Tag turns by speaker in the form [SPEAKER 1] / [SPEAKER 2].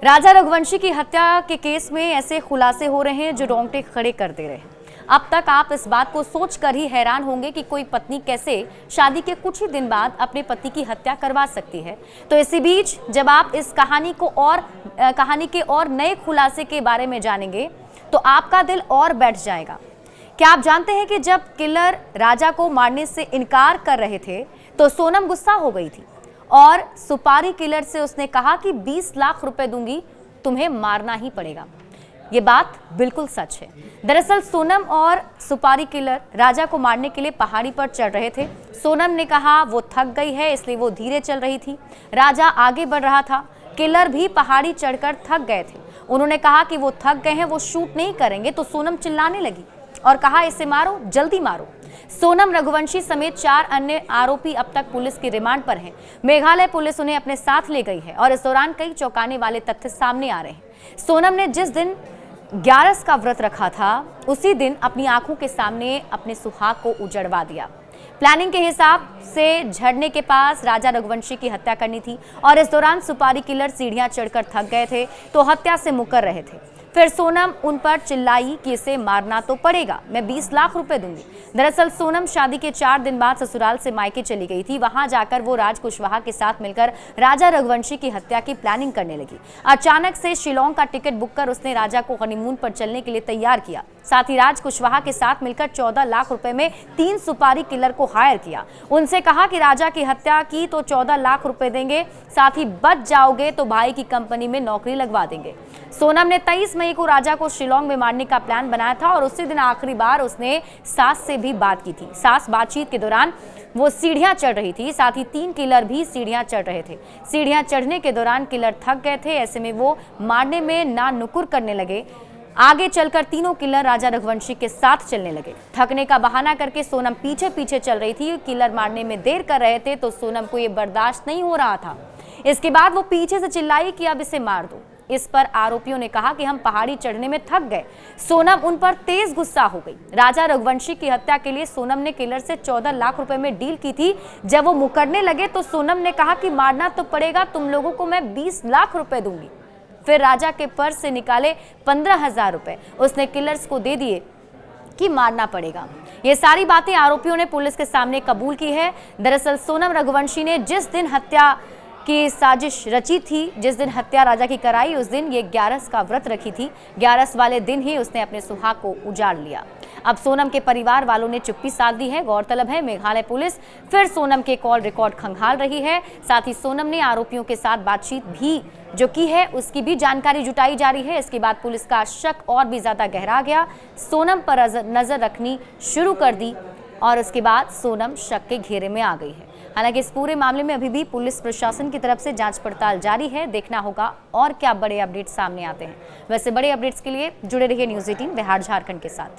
[SPEAKER 1] राजा रघुवंशी की हत्या के केस में ऐसे खुलासे हो रहे हैं जो रोंगटे खड़े कर दे रहे हैं। अब तक आप इस बात को सोचकर ही हैरान होंगे कि कोई पत्नी कैसे शादी के कुछ ही दिन बाद अपने पति की हत्या करवा सकती है। तो इसी बीच जब आप इस कहानी के और नए खुलासे के बारे में जानेंगे तो आपका दिल और बैठ जाएगा। क्या आप जानते हैं कि जब किलर राजा को मारने से इनकार कर रहे थे तो सोनम गुस्सा हो गई थी और सुपारी किलर से उसने कहा कि 20 लाख रुपए दूंगी, तुम्हें मारना ही पड़ेगा। ये बात बिल्कुल सच है। दरअसल सोनम और सुपारी किलर राजा को मारने के लिए पहाड़ी पर चढ़ रहे थे। सोनम ने कहा वो थक गई है इसलिए वो धीरे चल रही थी। राजा आगे बढ़ रहा था। किलर भी पहाड़ी चढ़कर थक गए थे। उन्होंने कहा कि वो थक गए हैं, वो शूट नहीं करेंगे, तो सोनम चिल्लाने लगी और कहा इसे मारो, जल्दी मारो। सोनम रघुवंशी समेत 4 अन्य आरोपी अब तक पुलिस की रिमांड पर हैं। मेघालय पुलिस उन्हें अपने साथ ले गई है और इस दौरान कई चौंकाने वाले तथ्य सामने आ रहे हैं। सोनम ने जिस दिन 11 का व्रत रखा था उसी दिन अपनी आंखों के सामने अपने सुहाग को उजड़वा दिया। प्लानिंग के हिसाब से झरने के पास राजा रघुवंशी की हत्या करनी थी और इस दौरान सुपारी किलर सीढ़ियां चढ़कर थक गए थे तो हत्या से मुकर रहे थे। फिर सोनम उन पर चिल्लाई कि इसे मारना तो पड़ेगा, मैं 20 लाख रुपए दूंगी। दरअसल सोनम शादी के 4 दिन बाद ससुराल से मायके चली गई थी। वहां जाकर वो राज कुशवाहा के साथ मिलकर राजा रघुवंशी की हत्या की प्लानिंग करने लगी। अचानक से शिलोंग का टिकट बुक कर उसने राजा को हनीमून पर चलने के लिए तैयार किया। साथ ही राज कुशवाहा के साथ मिलकर 14 लाख रुपए में 3 सुपारी किलर को हायर किया। उनसे कहा कि राजा की हत्या की तो 14 लाख रुपए देंगे, साथ ही बच जाओगे तो भाई की कंपनी में नौकरी लगवा देंगे। सोनम ने 23 मई को राजा को शिलोंग में मारने का प्लान बनाया था और उसी दिन आखिरी बार उसने सास से भी बात की थी। सास बातचीत के दौरान वो सीढ़ियां चढ़ रही थी, साथ ही 3 किलर भी सीढ़ियां चढ़ रहे थे। सीढ़ियां चढ़ने के दौरान किलर थक गए थे, ऐसे में वो मारने में ना नुकुर करने लगे। आगे चलकर तीनों किलर राजा रघुवंशी के साथ चलने लगे। थकने का बहाना करके सोनम पीछे पीछे चल रही थी। किलर मारने में देर कर रहे थे तो सोनम को ये बर्दाश्त नहीं हो रहा था। इसके बाद वो पीछे से चिल्लाई कि अब इसे मार दो। इस पर आरोपियों ने कहा कि हम पहाड़ी चढ़ने में थक गए। सोनम उन पर तेज गुस्सा हो गई। राजा रघुवंशी की हत्या के लिए सोनम ने किलर से 14 लाख रुपए में डील की थी। जब वो मुकरने लगे तो सोनम ने कहा कि मारना तो पड़ेगा, तुम लोगों को मैं 20 लाख रुपए दूंगी। फिर राजा के पर्स से निकाले 15,000 रुपए उसने किलर्स को दे दिए कि मारना पड़ेगा। ये सारी बातें आरोपियों ने पुलिस के सामने कबूल की है। दरअसल सोनम रघुवंशी ने जिस दिन हत्या की साजिश रची थी, जिस दिन हत्या राजा की कराई, उस दिन ये 11 का व्रत रखी थी। 11 वाले दिन ही उसने अपने सुहाग को उजाड़ लिया। अब सोनम के परिवार वालों ने चुप्पी साध दी है। गौरतलब है मेघालय पुलिस फिर सोनम के कॉल रिकॉर्ड खंगाल रही है। साथ ही सोनम ने आरोपियों के साथ बातचीत भी जो की है उसकी भी जानकारी जुटाई जा रही है। इसके बाद पुलिस का शक और भी ज्यादा गहरा गया। सोनम पर नजर रखनी शुरू कर दी और उसके बाद सोनम शक के घेरे में आ गई है। हालांकि इस पूरे मामले में अभी भी पुलिस प्रशासन की तरफ से जांच पड़ताल जारी है। देखना होगा और क्या बड़े अपडेट्स सामने आते हैं। वैसे बड़े अपडेट्स के लिए जुड़े रहिए न्यूज़ 18 बिहार झारखंड के साथ।